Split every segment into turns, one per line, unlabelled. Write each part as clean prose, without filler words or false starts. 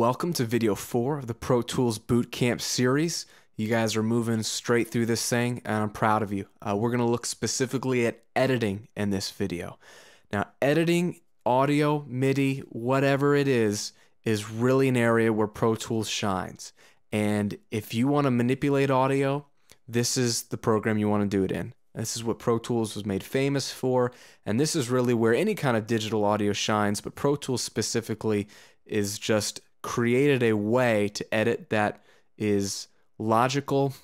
Welcome to video 4 of the Pro Tools Bootcamp series. You guys are moving straight through this thing, and I'm proud of you. We're going to look specifically at editing in this video. Now, editing, audio, MIDI, whatever it is really an area where Pro Tools shines. And if you want to manipulate audio, this is the program you want to do it in. This is what Pro Tools was made famous for, and this is really where any kind of digital audio shines, but Pro Tools specifically is just created a way to edit that is logical,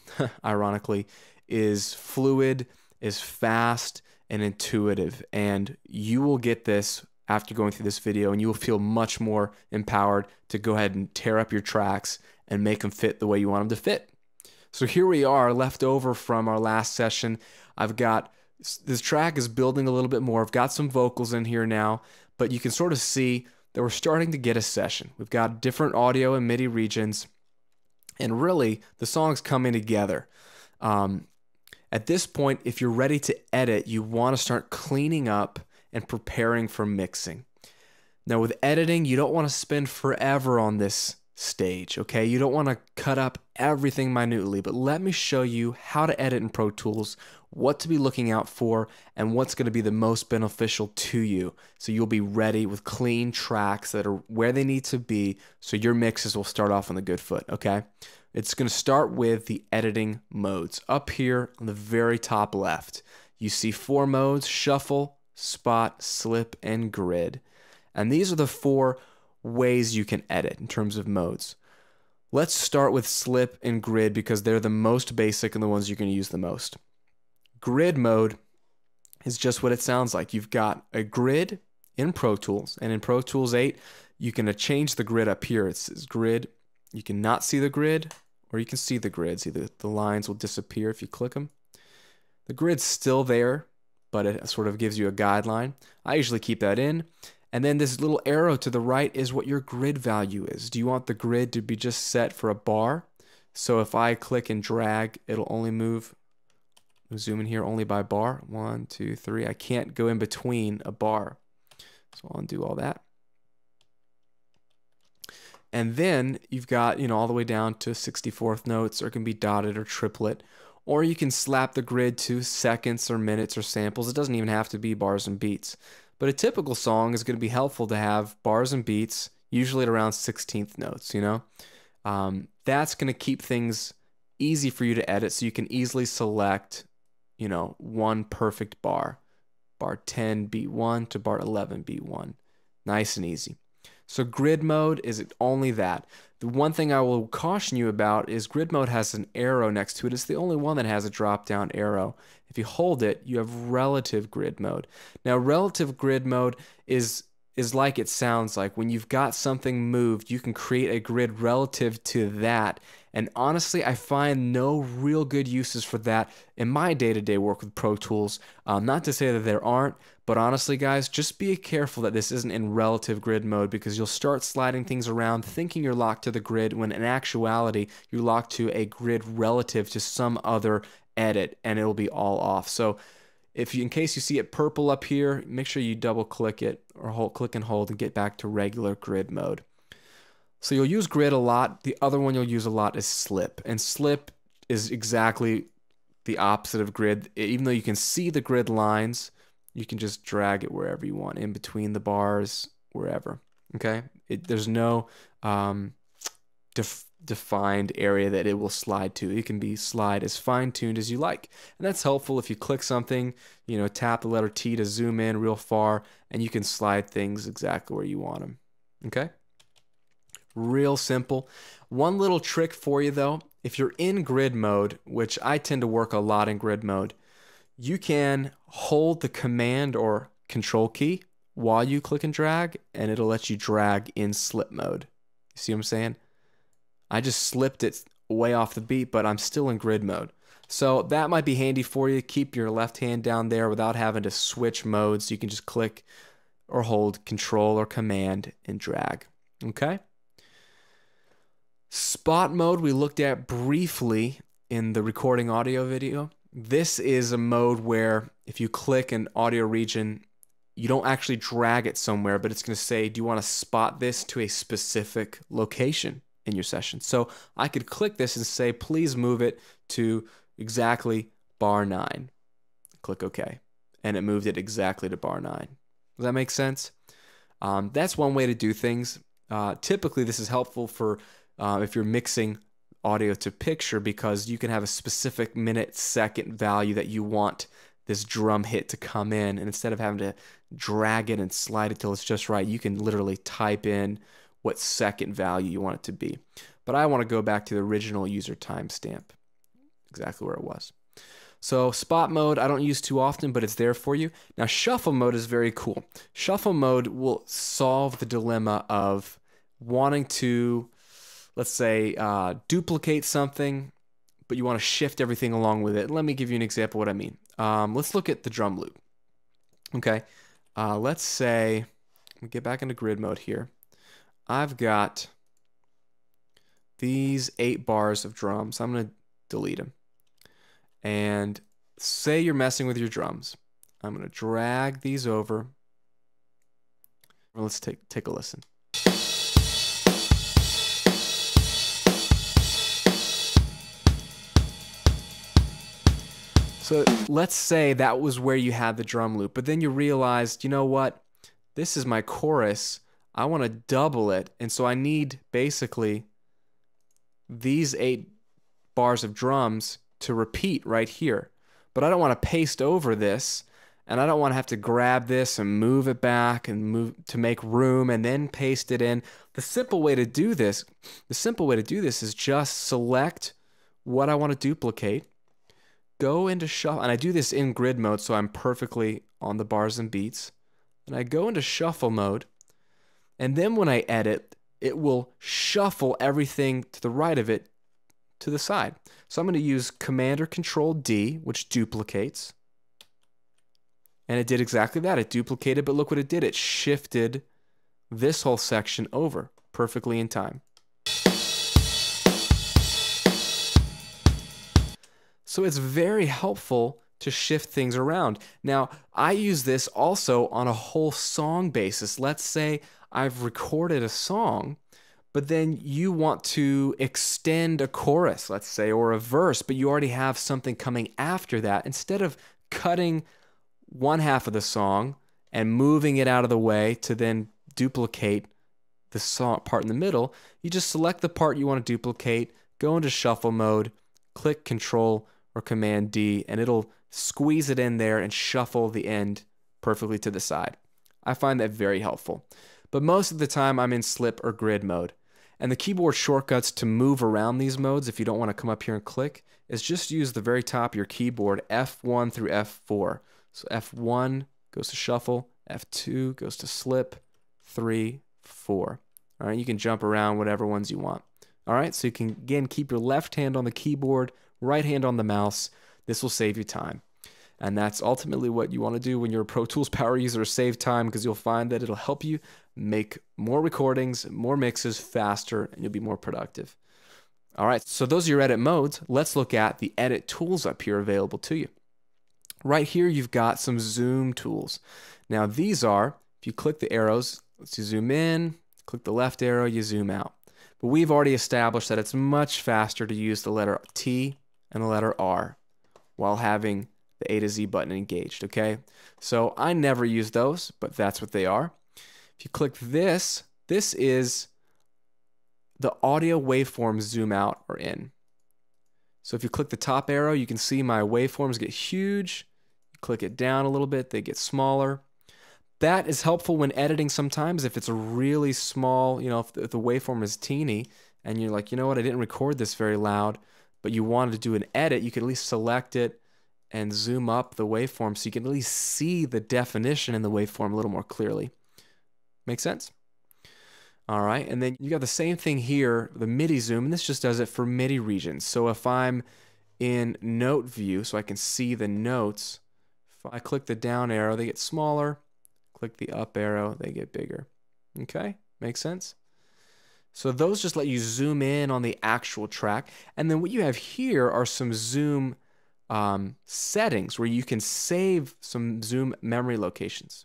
ironically, is fluid, is fast, and intuitive. And you will get this after going through this video, and you will feel much more empowered to go ahead and tear up your tracks and make them fit the way you want them to fit. So here we are, left over from our last session. I've got, this track is building a little bit more. I've got some vocals in here now, but you can sort of see that we're starting to get a session. We've got different audio and MIDI regions, and really the song's coming together. At this point, if you're ready to edit, you want to start cleaning up and preparing for mixing. Now with editing, you don't want to spend forever on this stage, okay? You don't want to cut up everything minutely, but let me show you how to edit in Pro Tools, what to be looking out for, and what's going to be the most beneficial to you, so you'll be ready with clean tracks that are where they need to be, so your mixes will start off on the good foot, okay? It's going to start with the editing modes. Up here on the very top left, you see 4 modes: shuffle, spot, slip, and grid. And these are the 4 ways you can edit in terms of modes. Let's start with slip and grid because they're the most basic and the ones you're going to use the most. Grid mode is just what it sounds like. You've got a grid in Pro Tools, and in Pro Tools 8 you can change the grid up here. It says grid. You can not see the grid, or you can see the grid. See, the lines will disappear if you click them. The grid's still there, but it sort of gives you a guideline. I usually keep that in. And then this little arrow to the right is what your grid value is. Do you want the grid to be just set for a bar? So if I click and drag, it'll only move, zoom in here, only by bar. 1, 2, 3. I can't go in between a bar. So I'll undo all that. And then you've got, all the way down to 64th notes, or it can be dotted or triplet. Or you can slap the grid to seconds or minutes or samples. It doesn't even have to be bars and beats. But a typical song is going to be helpful to have bars and beats, usually at around 16th notes, That's going to keep things easy for you to edit, so you can easily select, one perfect bar. Bar 10, beat 1 to bar 11, beat 1. Nice and easy. So grid mode is only that. The one thing I will caution you about is grid mode has an arrow next to it. It's the only one that has a drop-down arrow. If you hold it, you have relative grid mode. Now, relative grid mode is like it sounds like. When you've got something moved, you can create a grid relative to that. And honestly, I find no real good uses for that in my day-to-day work with Pro Tools. Not to say that there aren't, but honestly, guys, just be careful that this isn't in relative grid mode, because you'll start sliding things around thinking you're locked to the grid when in actuality you're locked to a grid relative to some other edit, and it'll be all off. So in case you see it purple up here, make sure you double click it or click and hold and get back to regular grid mode. So you'll use grid a lot. The other one you'll use a lot is slip. And slip is exactly the opposite of grid. Even though you can see the grid lines, you can just drag it wherever you want, in between the bars, wherever. Okay? There's no defined area that it will slide to. It can be slide as fine-tuned as you like. And that's helpful if you click something, tap the letter T to zoom in real far, and you can slide things exactly where you want them. Okay? Real simple. One little trick for you though, if you're in grid mode, which I tend to work a lot in grid mode, you can hold the command or control key while you click and drag, and it'll let you drag in slip mode. You see what I'm saying? I just slipped it way off the beat, but I'm still in grid mode. So that might be handy for you. Keep your left hand down there without having to switch modes. You can just click or hold control or command and drag. Okay? Spot mode we looked at briefly in the recording audio video. This is a mode where if you click an audio region, you don't actually drag it somewhere, but it's going to say, do you want to spot this to a specific location in your session? So I could click this and say, please move it to exactly bar 9. Click OK. And it moved it exactly to bar 9. Does that make sense? That's one way to do things. Typically, this is helpful for if you're mixing audio to picture, because you can have a specific minute, second value that you want this drum hit to come in, and instead of having to drag it and slide it till it's just right, you can literally type in what second value you want it to be. But I want to go back to the original user timestamp, exactly where it was. So spot mode I don't use too often, but it's there for you. Now shuffle mode is very cool. Shuffle mode will solve the dilemma of wanting to, let's say, duplicate something, but you want to shift everything along with it. Let me give you an example of what I mean. Let's look at the drum loop. Okay, let's say, let me get back into grid mode here. I've got these 8 bars of drums. I'm going to delete them. And say you're messing with your drums. I'm going to drag these over. Let's take a listen. So let's say that was where you had the drum loop, but then you realized, you know what? This is my chorus. I want to double it, and so I need basically these 8 bars of drums to repeat right here. But I don't want to paste over this, and I don't want to have to grab this and move it back and move to make room and then paste it in. The simple way to do this is just select what I want to duplicate. Go into shuffle, and I do this in grid mode, so I'm perfectly on the bars and beats. And I go into shuffle mode, and then when I edit, it will shuffle everything to the right of it to the side. So I'm going to use Command or Control D, which duplicates. And it did exactly that. It duplicated, but look what it did. It shifted this whole section over perfectly in time. So it's very helpful to shift things around. Now, I use this also on a whole song basis. Let's say I've recorded a song, but then you want to extend a chorus, let's say, or a verse, but you already have something coming after that. Instead of cutting one half of the song and moving it out of the way to then duplicate the song part in the middle, you just select the part you want to duplicate, go into shuffle mode, click Control or Command D, and it'll squeeze it in there and shuffle the end perfectly to the side. I find that very helpful. But most of the time I'm in slip or grid mode. And the keyboard shortcuts to move around these modes, if you don't want to come up here and click, is just use the very top of your keyboard, F1 through F4. So F1 goes to shuffle, F2 goes to slip, 3, 4. All right, you can jump around whatever ones you want. All right, so you can, again, keep your left hand on the keyboard, right hand on the mouse. This will save you time. And that's ultimately what you want to do when you're a Pro Tools power user, save time, because you'll find that it'll help you make more recordings, more mixes faster, and you'll be more productive. All right, so those are your edit modes. Let's look at the edit tools up here available to you. Right here, you've got some zoom tools. Now these are, if you click the arrows, let's zoom in, click the left arrow, you zoom out. But we've already established that it's much faster to use the letter T and the letter R while having the A to Z button engaged, okay? So I never use those, but that's what they are. If you click this, this is the audio waveforms zoom out or in. So if you click the top arrow, you can see my waveforms get huge. You click it down a little bit, they get smaller. That is helpful when editing sometimes if it's a really small, you know, if the waveform is teeny and you're like, you know what, I didn't record this very loud, but you wanted to do an edit, you could at least select it and zoom up the waveform so you can at least see the definition in the waveform a little more clearly. Make sense? All right, and then you got the same thing here, the MIDI zoom, and this just does it for MIDI regions. So if I'm in note view, so I can see the notes, if I click the down arrow, they get smaller. Click the up arrow, they get bigger. Okay, makes sense? So those just let you zoom in on the actual track. And then what you have here are some zoom settings where you can save some zoom memory locations.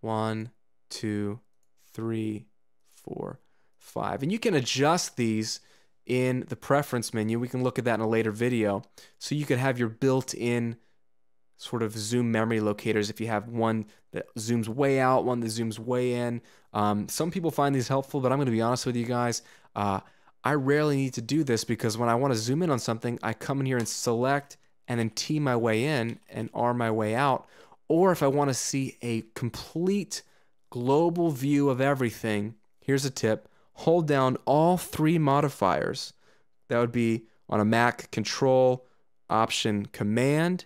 1, 2, 3, 4, 5. And you can adjust these in the preference menu. We can look at that in a later video. So you could have your built-in sort of zoom memory locators if you have one that zooms way out, one that zooms way in. Some people find these helpful, but I'm going to be honest with you guys. I rarely need to do this because when I want to zoom in on something, I come in here and select and then T my way in and R my way out. Or if I want to see a complete global view of everything, here's a tip. Hold down all three modifiers. That would be on a Mac, Control, Option, Command.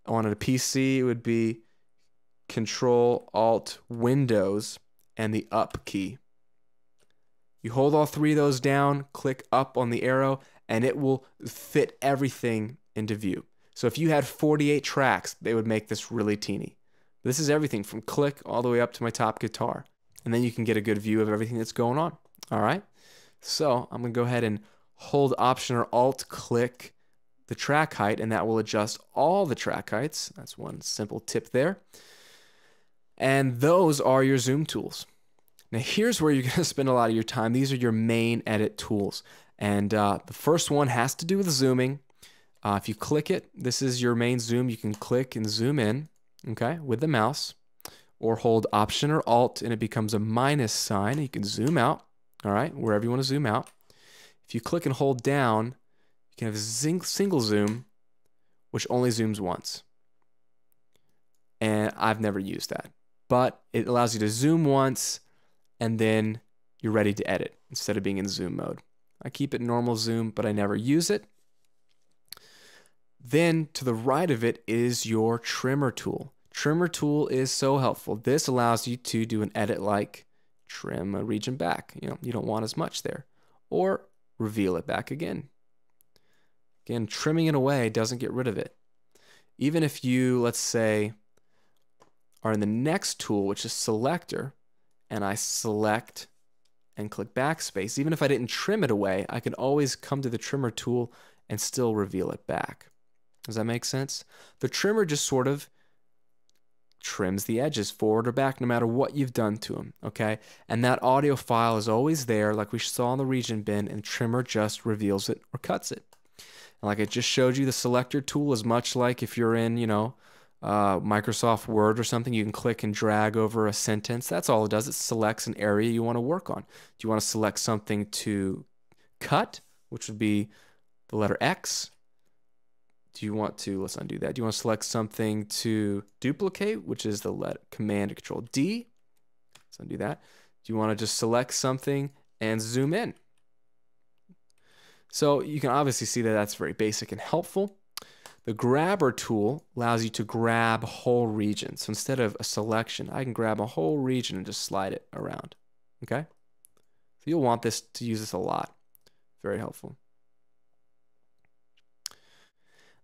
On a PC, it would be Control, Alt, Windows, and the Up key. You hold all three of those down, click up on the arrow, and it will fit everything into view. So if you had 48 tracks, they would make this really teeny. This is everything from click all the way up to my top guitar. And then you can get a good view of everything that's going on. All right. So I'm going to go ahead and hold Option or Alt, click the track height, and that will adjust all the track heights. That's one simple tip there. And those are your zoom tools. Now here's where you're going to spend a lot of your time. These are your main edit tools. And the first one has to do with zooming. If you click it, this is your main zoom. You can click and zoom in, okay, with the mouse, or hold Option or Alt and it becomes a minus sign. And you can zoom out, all right, wherever you want to zoom out. If you click and hold down, you can have a single zoom, which only zooms once. And I've never used that, but it allows you to zoom once and then you're ready to edit instead of being in zoom mode. I keep it normal zoom, but I never use it. Then to the right of it is your trimmer tool. Trimmer tool is so helpful. This allows you to do an edit like trim a region back. You don't want as much there. Or reveal it back again. Again, trimming it away doesn't get rid of it. Even if you, let's say, are in the next tool, which is selector, and I select and click backspace, even if I didn't trim it away, I can always come to the trimmer tool and still reveal it back. Does that make sense? The trimmer just sort of trims the edges forward or back no matter what you've done to them, okay? And that audio file is always there like we saw in the region bin, and trimmer just reveals it or cuts it. And like I just showed you, the selector tool is much like if you're in, Microsoft Word or something, you can click and drag over a sentence. That's all it does. It selects an area you want to work on. Do you want to select something to cut, which would be the letter X? Do you want to, let's undo that. Do you want to select something to duplicate, which is the Command Control D? Let's undo that. Do you want to just select something and zoom in? So you can obviously see that that's very basic and helpful. The grabber tool allows you to grab whole regions. So instead of a selection, I can grab a whole region and just slide it around. Okay? So you'll want this to use this a lot. Very helpful.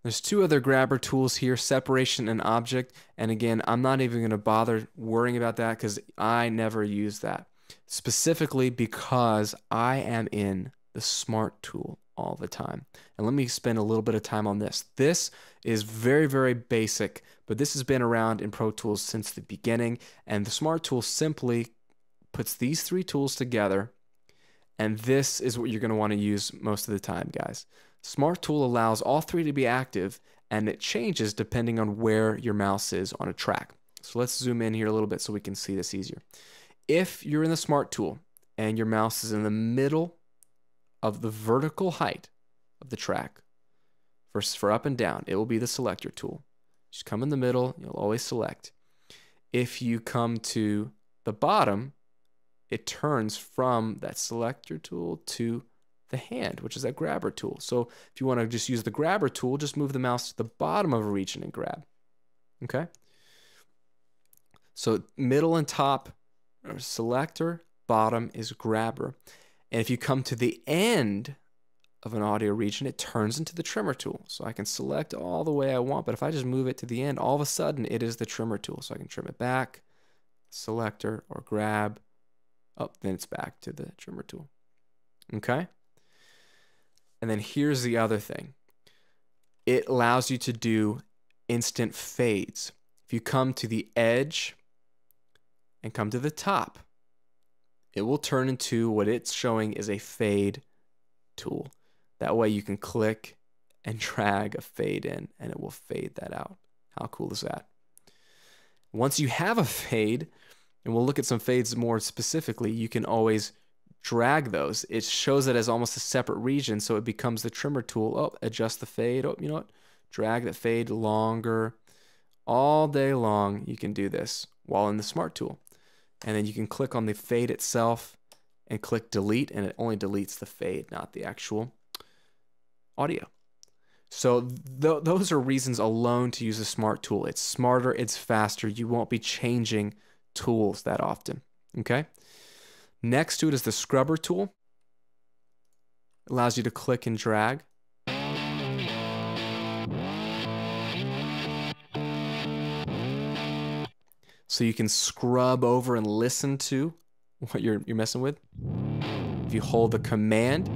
There's two other grabber tools here, separation and object. And again, I'm not even going to bother worrying about that because I never use that. Specifically because I am in the smart tool all the time. And let me spend a little bit of time on this. This is very, very basic, but this has been around in Pro Tools since the beginning. And the smart tool simply puts these three tools together. And this is what you're going to want to use most of the time, guys. Smart tool allows all three to be active, and it changes depending on where your mouse is on a track. So let's zoom in here a little bit so we can see this easier. If you're in the smart tool and your mouse is in the middle of the vertical height of the track, for up and down, it will be the selector tool. Just come in the middle, you'll always select. If you come to the bottom, it turns from that selector tool to the hand, which is that grabber tool. So if you want to just use the grabber tool, just move the mouse to the bottom of a region and grab. Okay? So middle and top are selector, bottom is grabber. And if you come to the end of an audio region, it turns into the trimmer tool. So I can select all the way I want, but if I just move it to the end, all of a sudden it is the trimmer tool. So I can trim it back, selector, or grab. Oh, then it's back to the trimmer tool. Okay? And then here's the other thing. It allows you to do instant fades. If you come to the edge and come to the top, it will turn into what it's showing is a fade tool. That way you can click and drag a fade in and it will fade that out. How cool is that? Once you have a fade, and we'll look at some fades more specifically, you can always drag those. It shows it as almost a separate region, so it becomes the trimmer tool. Oh, adjust the fade. Oh, you know what? Drag that fade longer. All day long, you can do this while in the Smart tool. And then you can click on the fade itself and click delete, and it only deletes the fade, not the actual audio. So those are reasons alone to use a Smart tool. It's smarter, it's faster. You won't be changing tools that often, okay? Next to it is the scrubber tool. It allows you to click and drag. So you can scrub over and listen to what you're messing with. If you hold the Command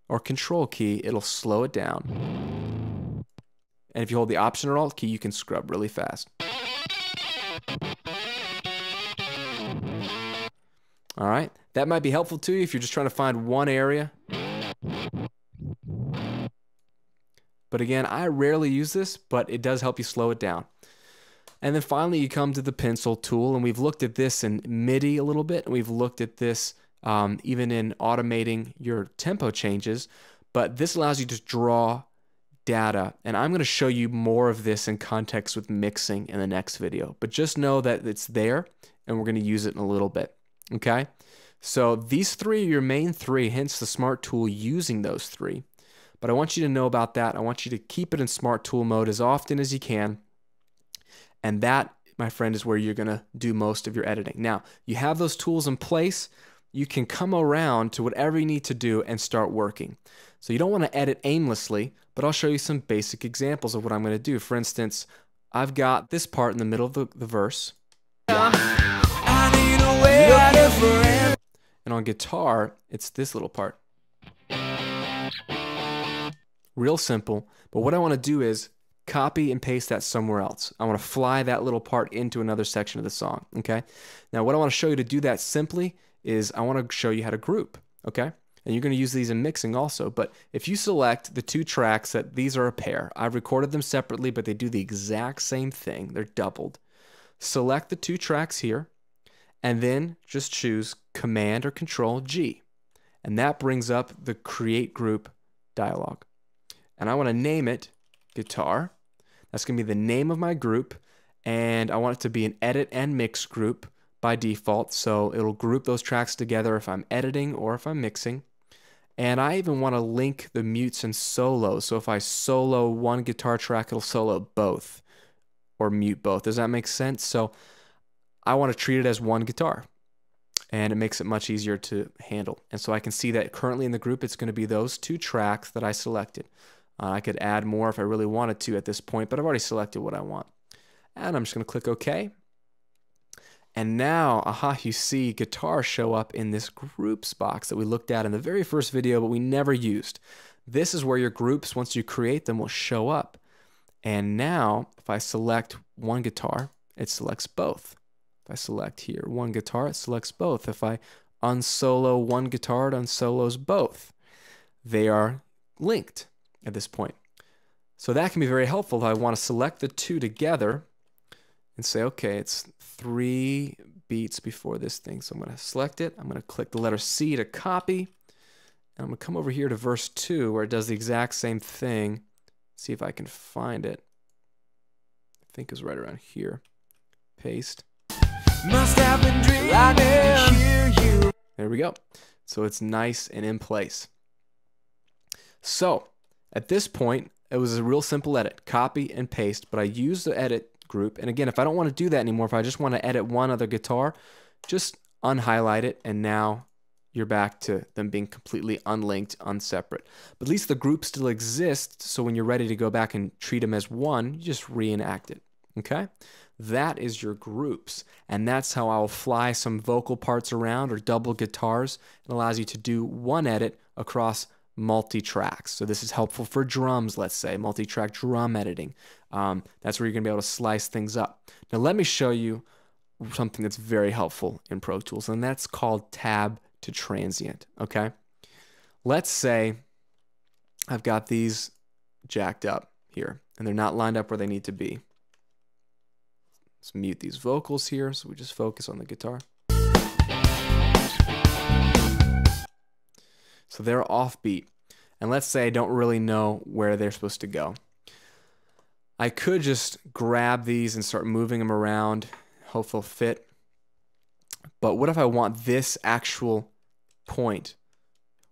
or Control key, it'll slow it down. And if you hold the Option or Alt key, you can scrub really fast. All right, that might be helpful to you if you're just trying to find one area. But again, I rarely use this, but it does help you slow it down. And then finally, you come to the pencil tool, and we've looked at this in MIDI a little bit, and we've looked at this even in automating your tempo changes, but this allows you to draw data, and I'm going to show you more of this in context with mixing in the next video, but just know that it's there, and we're going to use it in a little bit, okay? So these three are your main three, hence the Smart tool using those three, but I want you to know about that. I want you to keep it in Smart tool mode as often as you can. And that, my friend, is where you're going to do most of your editing. Now, you have those tools in place. You can come around to whatever you need to do and start working. So you don't want to edit aimlessly, but I'll show you some basic examples of what I'm going to do. For instance, I've got this part in the middle of the verse. And on guitar, it's this little part. Real simple, but what I want to do is copy and paste that somewhere else. I want to fly that little part into another section of the song, okay? Now, what I want to show you to do that simply is I want to show you how to group, okay? And you're going to use these in mixing also, but if you select the two tracks that these are a pair, I've recorded them separately, but they do the exact same thing. They're doubled. Select the two tracks here, and then just choose Command or Control G, and that brings up the Create Group dialog. And I want to name it Guitar. That's going to be the name of my group, and I want it to be an edit and mix group by default, so it'll group those tracks together if I'm editing or if I'm mixing. And I even want to link the mutes and solos, so if I solo one guitar track, it'll solo both or mute both. Does that make sense? So I want to treat it as one guitar, and it makes it much easier to handle. And so I can see that currently in the group, it's going to be those two tracks that I selected. I could add more if I really wanted to at this point, but I've already selected what I want. And I'm just going to click OK. And now, aha, you see guitar show up in this groups box that we looked at in the very first video, but we never used. This is where your groups, once you create them, will show up. And now, if I select one guitar, it selects both. If I select here one guitar, it selects both. If I unsolo one guitar, it unsolos both. They are linked at this point. So that can be very helpful if I want to select the two together and say, okay, it's 3 beats before this thing. So I'm going to select it. I'm going to click the letter C to copy. And I'm going to come over here to verse 2 where it does the exact same thing. See if I can find it. I think it's right around here. Paste. Must have been dreaming. I never hear you. There we go. So it's nice and in place. So at this point, it was a real simple edit, copy and paste, but I used the edit group. And again, if I don't want to do that anymore, if I just want to edit one other guitar, just unhighlight it, and now you're back to them being completely unlinked, unseparate. But at least the group still exists, so when you're ready to go back and treat them as one, you just reenact it, okay? That is your groups, and that's how I'll fly some vocal parts around or double guitars. It allows you to do one edit across multi-tracks. So this is helpful for drums, let's say, multi-track drum editing. That's where you're going to be able to slice things up. Now let me show you something that's very helpful in Pro Tools, and that's called tab to transient, okay? Let's say I've got these jacked up here, and they're not lined up where they need to be. Let's mute these vocals here, so we just focus on the guitar. So they're offbeat, and let's say I don't really know where they're supposed to go. I could just grab these and start moving them around, hope they'll fit. But what if I want this actual point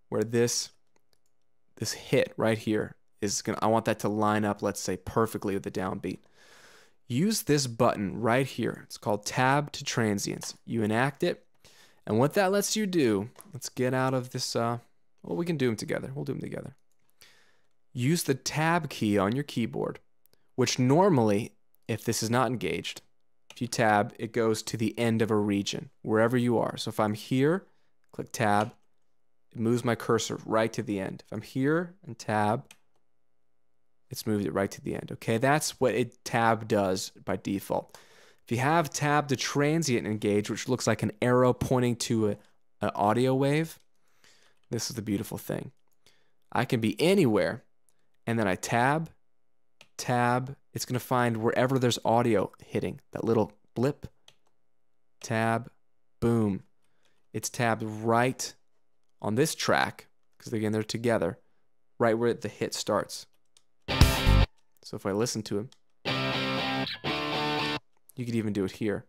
where this hit right here is gonna, I want that to line up, let's say, perfectly with the downbeat. Use this button right here. It's called tab to transients. You enact it, and what that lets you do, let's get out of this, well, we can do them together. We'll do them together. Use the tab key on your keyboard, which normally, if this is not engaged, if you tab, it goes to the end of a region, wherever you are. So if I'm here, click tab, it moves my cursor right to the end. If I'm here and tab, it's moved it right to the end. Okay, that's what tab does by default. If you have tab to transient engaged, which looks like an arrow pointing to an audio wave, this is the beautiful thing. I can be anywhere, and then I tab, it's going to find wherever there's audio hitting, that little blip, tab, boom. It's tabbed right on this track, because again, they're together, right where the hit starts. So if I listen to him, you could even do it here.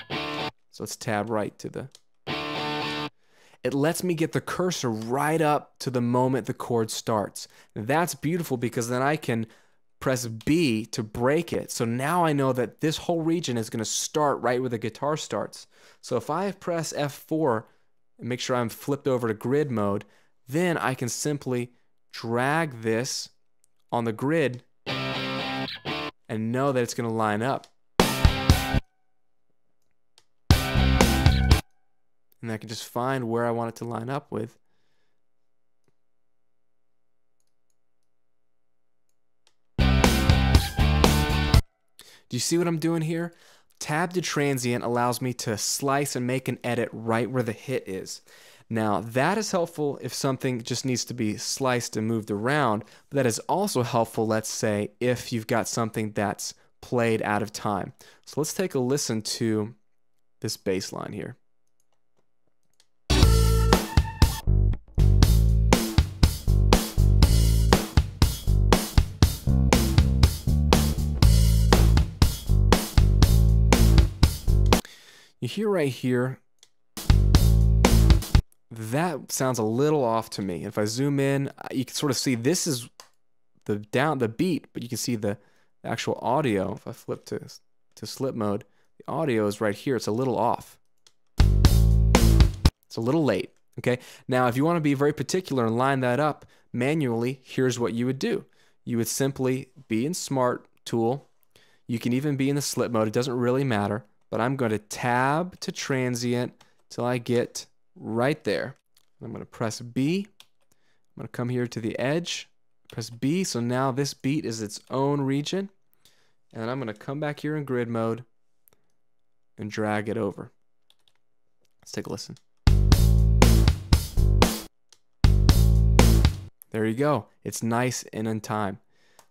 So let's tab right to the... It lets me get the cursor right up to the moment the chord starts. That's beautiful because then I can press B to break it. So now I know that this whole region is going to start right where the guitar starts. So if I press F4 and make sure I'm flipped over to grid mode, then I can simply drag this on the grid and know that it's going to line up. And I can just find where I want it to line up with. Do you see what I'm doing here? Tab to transient allows me to slice and make an edit right where the hit is. Now, that is helpful if something just needs to be sliced and moved around, but that is also helpful, let's say, if you've got something that's played out of time. So let's take a listen to this bass line here. You hear right here, that sounds a little off to me. If I zoom in, you can sort of see this is the beat, but you can see the actual audio. If I flip to slip mode, the audio is right here. It's a little off. It's a little late. Okay. Now, if you want to be very particular and line that up manually, here's what you would do. You would simply be in Smart Tool. You can even be in the slip mode. It doesn't really matter. But I'm going to tab to transient till I get right there. I'm going to press B. I'm going to come here to the edge, press B. So now this beat is its own region. And then I'm going to come back here in grid mode and drag it over. Let's take a listen. There you go. It's nice and in time.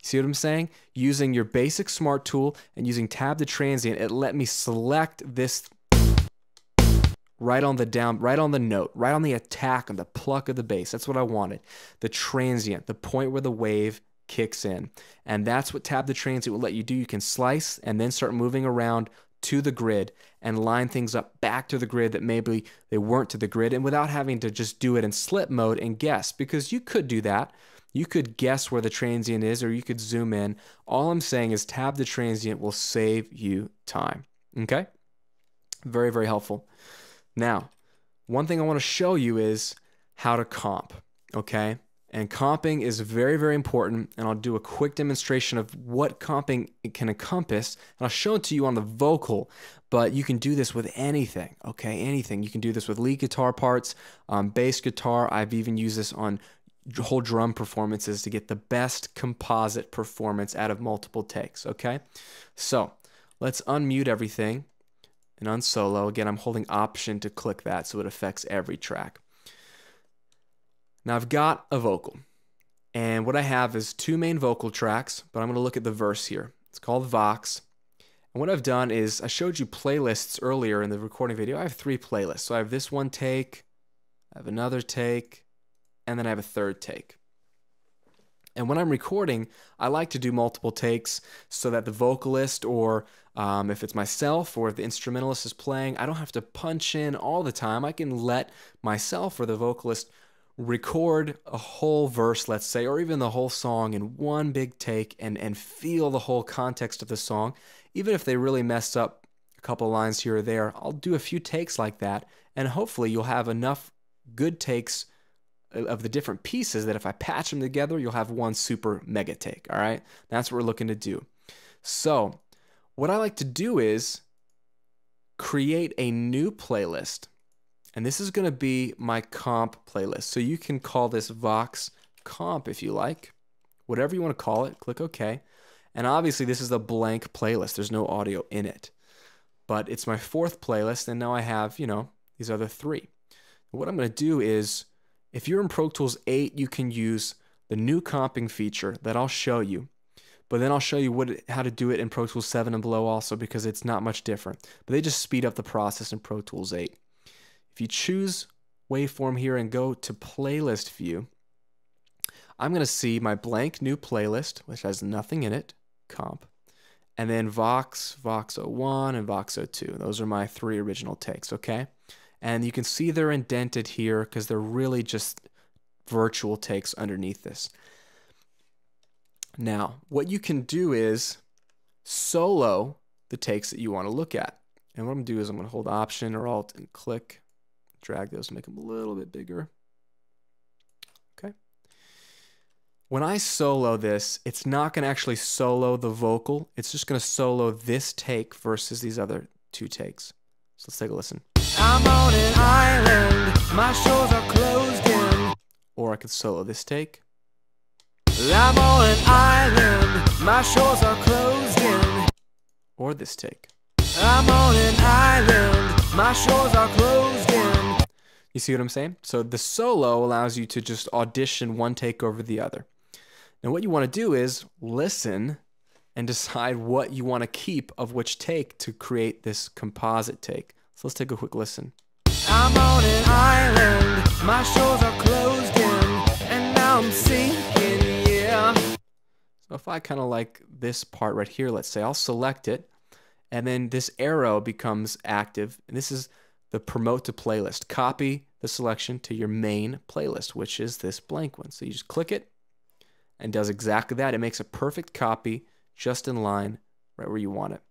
See what I'm saying? Using your basic Smart Tool and using tab to transient, it let me select this right on the down, right on the note, right on the attack, on the pluck of the bass. That's what I wanted. The transient, the point where the wave kicks in. And that's what tab to transient will let you do. You can slice and then start moving around to the grid and line things up back to the grid that maybe they weren't to the grid, and without having to just do it in slip mode and guess, because you could do that. You could guess where the transient is, or you could zoom in. All I'm saying is tab to transient will save you time. Okay? Very, very helpful. Now, one thing I want to show you is how to comp. Okay? And comping is very, very important, and I'll do a quick demonstration of what comping can encompass, and I'll show it to you on the vocal, but you can do this with anything, okay? Anything. You can do this with lead guitar parts, bass guitar. I've even used this on whole drum performances to get the best composite performance out of multiple takes, okay? So let's unmute everything. and unsolo. Again, I'm holding Option to click that so it affects every track. Now I've got a vocal, and what I have is 2 main vocal tracks, but I'm going to look at the verse here. It's called Vox. And what I've done is I showed you playlists earlier in the recording video. I have 3 playlists. So I have this one take, I have another take, and then I have a third take. And when I'm recording, I like to do multiple takes so that the vocalist, or if it's myself or if the instrumentalist is playing, I don't have to punch in all the time. I can let myself or the vocalist record a whole verse, let's say, or even the whole song in one big take and feel the whole context of the song. Even if they really mess up a couple lines here or there, I'll do a few takes like that, and hopefully you'll have enough good takes of the different pieces that if I patch them together, you'll have one super mega take. All right, that's what we're looking to do. So what I like to do is create a new playlist, and this is going to be my comp playlist. So you can call this Vox Comp if you like, whatever you want to call it. Click OK, and obviously this is a blank playlist. There's no audio in it, but it's my 4th playlist, and now I have, you know, these other 3. What I'm going to do is, if you're in Pro Tools 8, you can use the new comping feature that I'll show you, but then I'll show you how to do it in Pro Tools 7 and below also, because it's not much different. But they just speed up the process in Pro Tools 8. If you choose Waveform here and go to Playlist View, I'm going to see my blank new playlist, which has nothing in it, comp, and then Vox, Vox 01, and Vox 02. Those are my 3 original takes, okay? And you can see they're indented here because they're really just virtual takes underneath this. Now, what you can do is solo the takes that you want to look at. And what I'm going to do is I'm going to hold Option or Alt and click, drag those to make them a little bit bigger. Okay. When I solo this, it's not going to actually solo the vocal. It's just going to solo this take versus these other 2 takes. So let's take a listen. I'm on an island, my shores are closed in. Or I could solo this take. I'm on an island, my shores are closed in. Or this take. I'm on an island, my shores are closed in. You see what I'm saying? So the solo allows you to just audition one take over the other. Now what you want to do is listen and decide what you want to keep of which take to create this composite take. So let's take a quick listen. I'm on an island, my shores are closed in, and now I'm sinking, yeah. So if I kind of like this part right here, let's say, I'll select it, and then this arrow becomes active, and this is the promote to playlist. Copy the selection to your main playlist, which is this blank one. So you just click it, and does exactly that. It makes a perfect copy, just in line, right where you want it.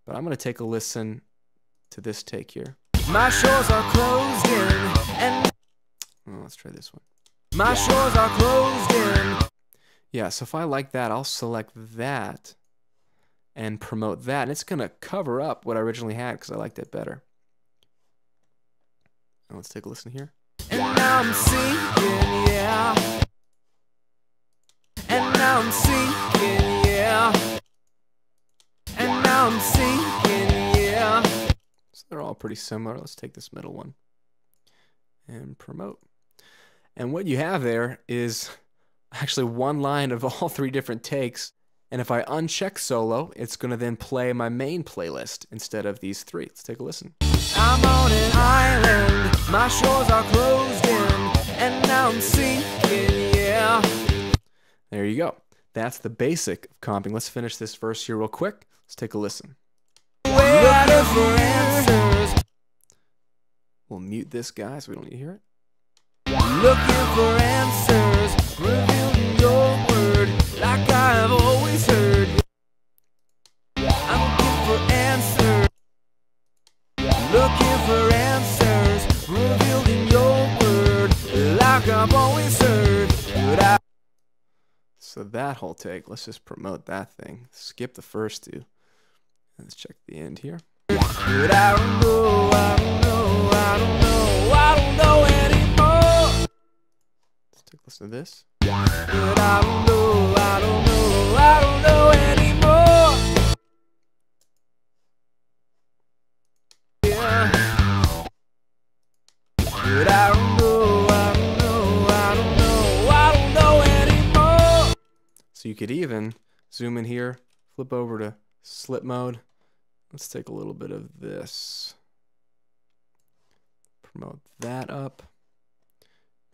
But I'm going to take a listen to this take here. My shores are closed in, and let's try this one. My shores are closed in. Yeah, so if I like that, I'll select that and promote that, and it's going to cover up what I originally had because I liked it better. Now let's take a listen here. And now I'm sinking, yeah. And now I'm sinking, yeah. And now I'm sinking, yeah. So they're all pretty similar. Let's take this middle one and promote. And what you have there is actually one line of all 3 different takes. And if I uncheck solo, it's going to then play my main playlist instead of these 3. Let's take a listen. I'm on an island, my shores are closed in, and now I'm sinking, yeah. There you go. That's the basic of comping. Let's finish this verse here real quick. Let's take a listen. Looking for answers. We'll mute this guy so we don't need to hear it. Looking for answers, revealed in your word, like I have always heard. I'm looking for answers. Looking for answers, revealed in your word, like I've always heard. So that whole take, let's just promote that thing. Skip the first 2. Let's check the end here. But I don't know, I don't know, I don't know, I don't know anymore. Let's take a listen to this. But I don't know, I don't know, I don't know anymore. could even zoom in here, flip over to slip mode. Let's take a little bit of this. Promote that up.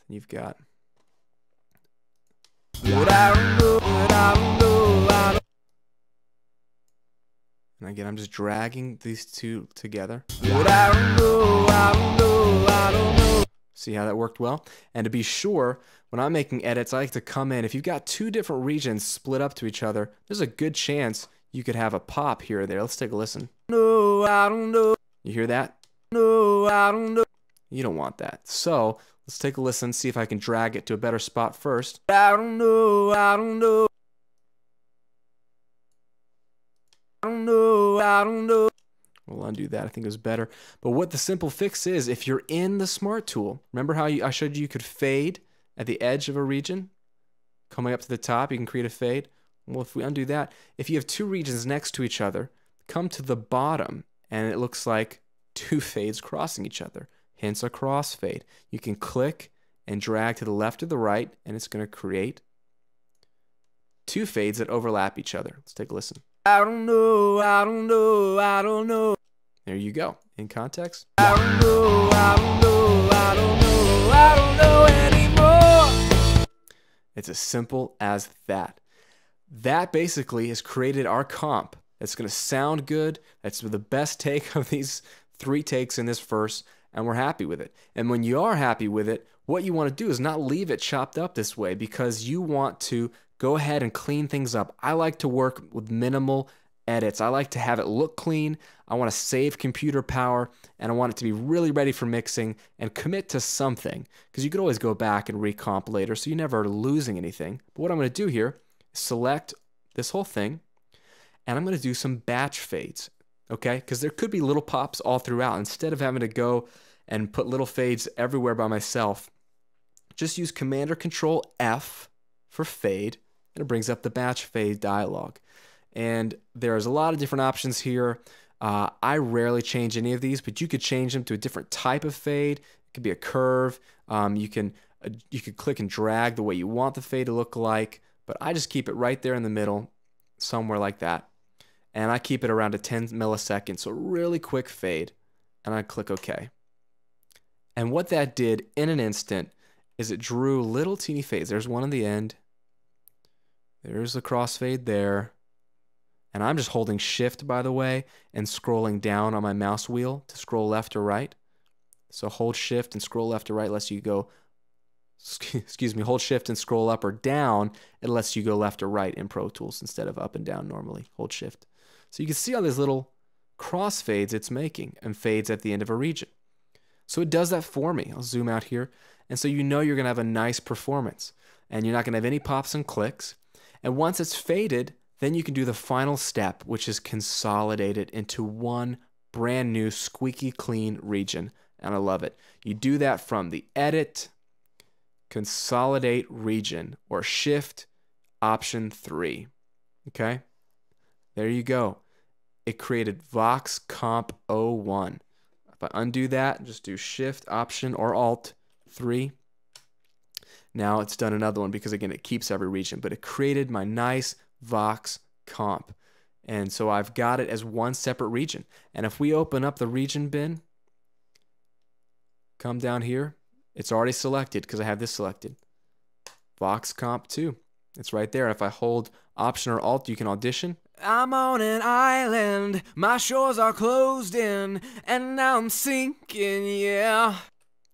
Then you've got. And again, I'm just dragging these two together. See how that worked well? And to be sure, when I'm making edits, I like to come in. If you've got two different regions split up to each other, there's a good chance you could have a pop here or there. Let's take a listen. No, I don't know. You hear that? No, I don't know. You don't want that. So let's take a listen, see if I can drag it to a better spot first. I don't know, I don't know. I don't know, I don't know. We'll undo that. I think it was better. But what the simple fix is, if you're in the Smart Tool, remember how I showed you could fade at the edge of a region? Coming up to the top, you can create a fade. Well, if we undo that, if you have two regions next to each other, come to the bottom, and it looks like two fades crossing each other, hence a crossfade. You can click and drag to the left or the right, and it's going to create two fades that overlap each other. Let's take a listen. I don't know, I don't know, I don't know. There you go. In context. I don't know, I don't know, I don't know, I don't know anymore. It's as simple as that. That basically has created our comp. It's going to sound good. That's the best take of these 3 takes in this verse, and we're happy with it. And when you are happy with it, what you want to do is not leave it chopped up this way, because you want to go ahead and clean things up. I like to work with minimal edits. I like to have it look clean. I want to save computer power, and I want it to be really ready for mixing and commit to something, because you could always go back and recomp later, so you're never losing anything. But what I'm going to do here is select this whole thing, and I'm going to do some batch fades, okay? Because there could be little pops all throughout. Instead of having to go and put little fades everywhere by myself, just use Command or Control F for fade, and it brings up the batch fade dialog. And there's a lot of different options here. I rarely change any of these, but you could change them to a different type of fade. It could be a curve. You could click and drag the way you want the fade to look like, but I just keep it right there in the middle, somewhere like that. And I keep it around a 10 milliseconds, so really quick fade, and I click OK. And what that did in an instant is it drew little teeny fades. There's one on the end. There's a crossfade there. And I'm just holding Shift, by the way, and scrolling down on my mouse wheel to scroll left or right. So hold Shift and scroll left or right lets you go, excuse me, hold Shift and scroll up or down. It lets you go left or right in Pro Tools instead of up and down normally. Hold Shift. So you can see all these little crossfades it's making and fades at the end of a region. So it does that for me. I'll zoom out here. And so you know you're going to have a nice performance. And you're not going to have any pops and clicks. And once it's faded, then you can do the final step, which is consolidate it into one brand new squeaky clean region. And I love it. You do that from the Edit, Consolidate Region, or Shift Option 3. Okay? There you go. It created Vox Comp 01. If I undo that, just do Shift Option or Alt 3. Now it's done another one because, again, it keeps every region, but it created my nice Vox comp. And so I've got it as one separate region. And if we open up the region bin, come down here, it's already selected because I have this selected. Vox comp 2. It's right there. If I hold Option or Alt, you can audition. I'm on an island, my shores are closed in, and now I'm sinking, yeah.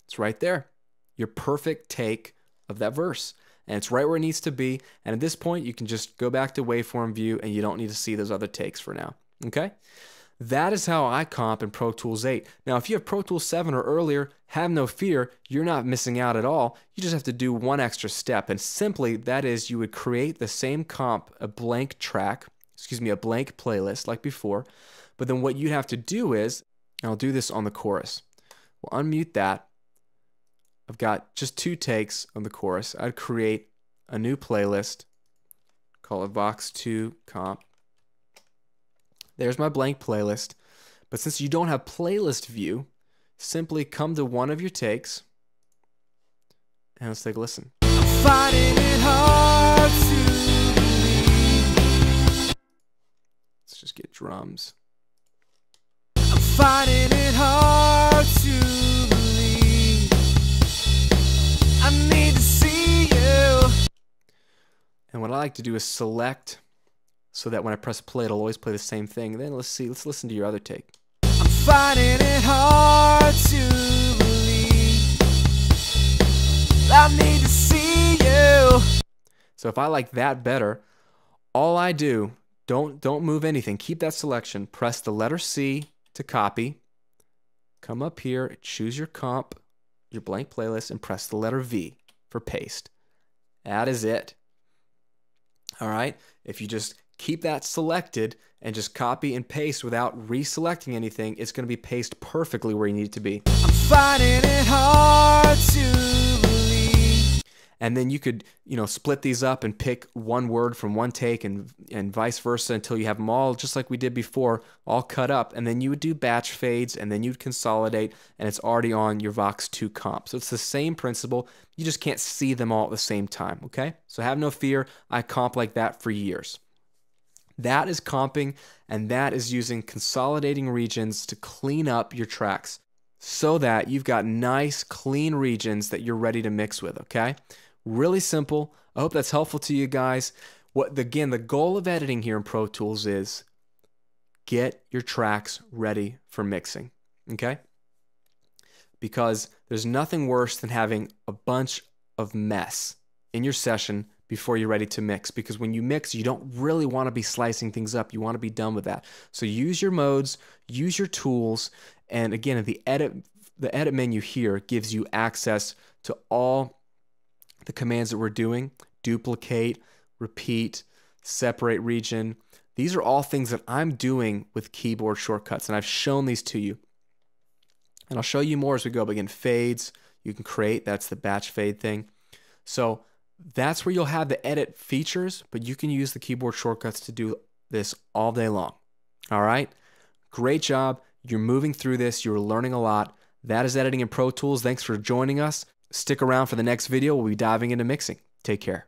It's right there. Your perfect take of that verse. And it's right where it needs to be. And at this point, you can just go back to waveform view, and you don't need to see those other takes for now. Okay? That is how I comp in Pro Tools 8. Now, if you have Pro Tools 7 or earlier, have no fear. You're not missing out at all. You just have to do one extra step. And simply, that is, you would create the same comp, a blank track, a blank playlist like before. But then what you'd have to do is, and I'll do this on the chorus. We'll unmute that. I've got just 2 takes on the chorus. I'd create a new playlist, call it Vox 2 Comp. There's my blank playlist. But since you don't have playlist view, simply come to one of your takes, and let's take a listen. I'm finding it hard to believe just get drums.
I'm finding it hard to believe I need to see you.
And what I like to do is select so that when I press play, it'll always play the same thing. Then let's listen to your other take.
I'm finding it hard to believe I need to see you.
So if I like that better, all I do, don't move anything. Keep that selection. Press the letter C to copy. Come up here, choose your comp, your blank playlist, and press the letter V for paste. That is it. All right. If you just keep that selected and just copy and paste without reselecting anything, it's going to be pasted perfectly where you need it to be.
I'm finding it hard to believe.
And then you could, split these up and pick one word from one take and vice versa until you have them all, just like we did before, all cut up. And then you would do batch fades, and then you'd consolidate, and it's already on your Vox 2 comp. So it's the same principle. You just can't see them all at the same time, okay? So have no fear. I comp like that for years. That is comping, and that is using consolidating regions to clean up your tracks so that you've got nice, clean regions that you're ready to mix with, okay? Really simple. I hope that's helpful to you guys. Again, the goal of editing here in Pro Tools is get your tracks ready for mixing, okay? Because there's nothing worse than having a bunch of mess in your session before you're ready to mix, because when you mix, you don't really want to be slicing things up. You want to be done with that. So use your modes, use your tools, and again, the edit menu here gives you access to all the commands that we're doing: duplicate, repeat, separate region. These are all things that I'm doing with keyboard shortcuts, and I've shown these to you. And I'll show you more as we go. But again, fades, you can create. That's the batch fade thing. So that's where you'll have the edit features, but you can use the keyboard shortcuts to do this all day long. All right? Great job. You're moving through this. You're learning a lot. That is editing in Pro Tools. Thanks for joining us. Stick around for the next video. We'll be diving into mixing. Take care.